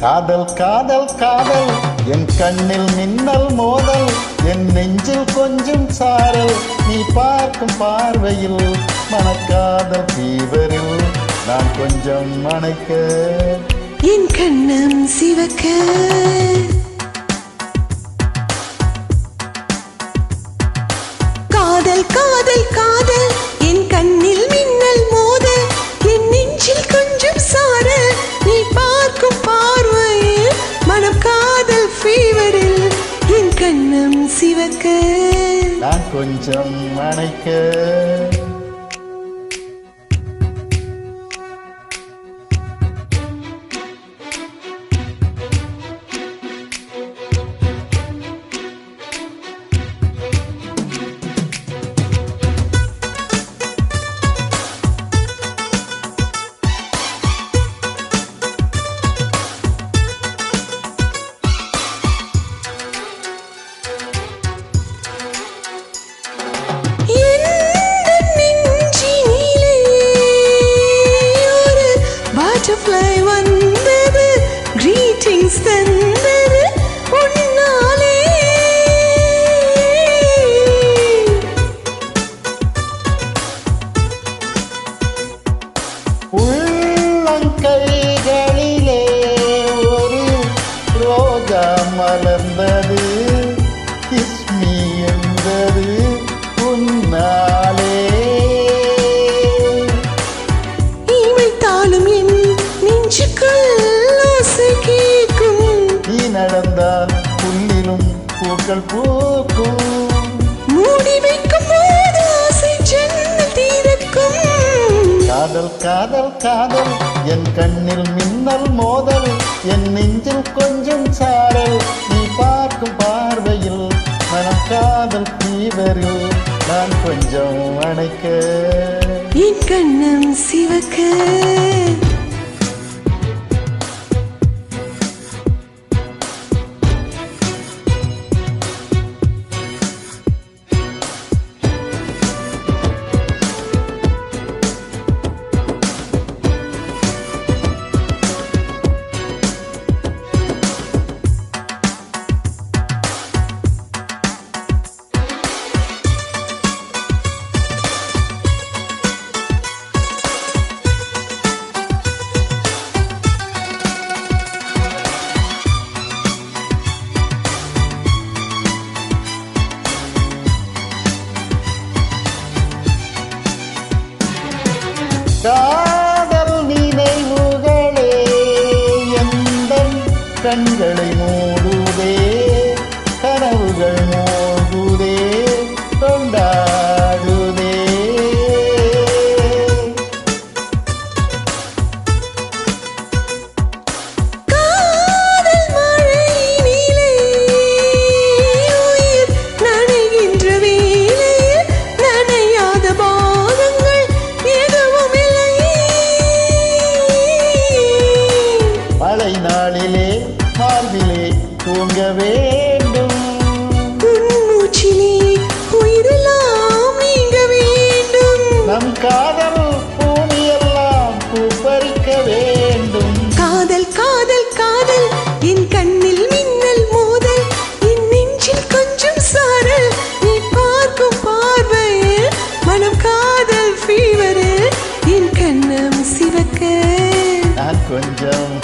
காதல் காதல் காதல் என் கண்ணில் மின்னல் மோதல் என் நெஞ்சில் கொஞ்சம் சாரல் நீ பார்க்கும் பார்வையில் மனக்காதல் ஃபீவரில் நான் கொஞ்சம் அணைக்க என் கண்ணம் சிவக்க காதல் காதல் காதல் என் கண்ணில் மின்னல் மோதல் என் நெஞ்சில் கொஞ்சம் சாரல் நீ பார்க்கும் பார்வையில் மனம் காதல் ஃபீவரில் என் கண்ணம் சிவக்க நான் கொஞ்சம் அணைக்க butterfly வந்தது greetings தந்தது உன்னாலே உள்ளங்கைகளிலே ஒரு ரோஜா மலர்ந்தது கிஸ்மி என்பது உன்னாலே நீ நடந்தால் புல்லிலும் பூக்கள் பூக்கும் மூடி வைக்கும் போது ஆசை ஜன்னல் திறக்கும் காதல் காதல் காதல் என் கண்ணில் மின்னல் மோதல் என் நெஞ்சில் கொஞ்சம் சாரல் நீ பார்க்கும் பார்வையில் மனம் காதல் ஃபீவரில் நான் கொஞ்சம் அணைக்க என் கண்ணம் சிவக்க காதல் நினைவுகளே எந்தன் கண்களை மூடுதே கனவுகள் மூடுதே கொண்டாடுதே காதல் மழையினிலே உயிர் நனைகின்ற வேளையில் நனையாத பாகங்கள் எதுவும் இல்லை மழை நாளிலே மார்பிலே தூங்க வேண்டும் மூச்சிலே உயிரெல்லாம் நீங்க வேண்டும் நம் காதல் பூமியெல்லாம் பூப்பறிக்க வேண்டும் காதல் காதல் காதல் என் கண்ணில் மின்னல் மோதல் என் நெஞ்சில் கொஞ்சம் சாரல் நீ பார்க்கும் பார்வையில் மனம் காதல் ஃபீவரில் என் கண்ணம் சிவக்க நான் கொஞ்சம்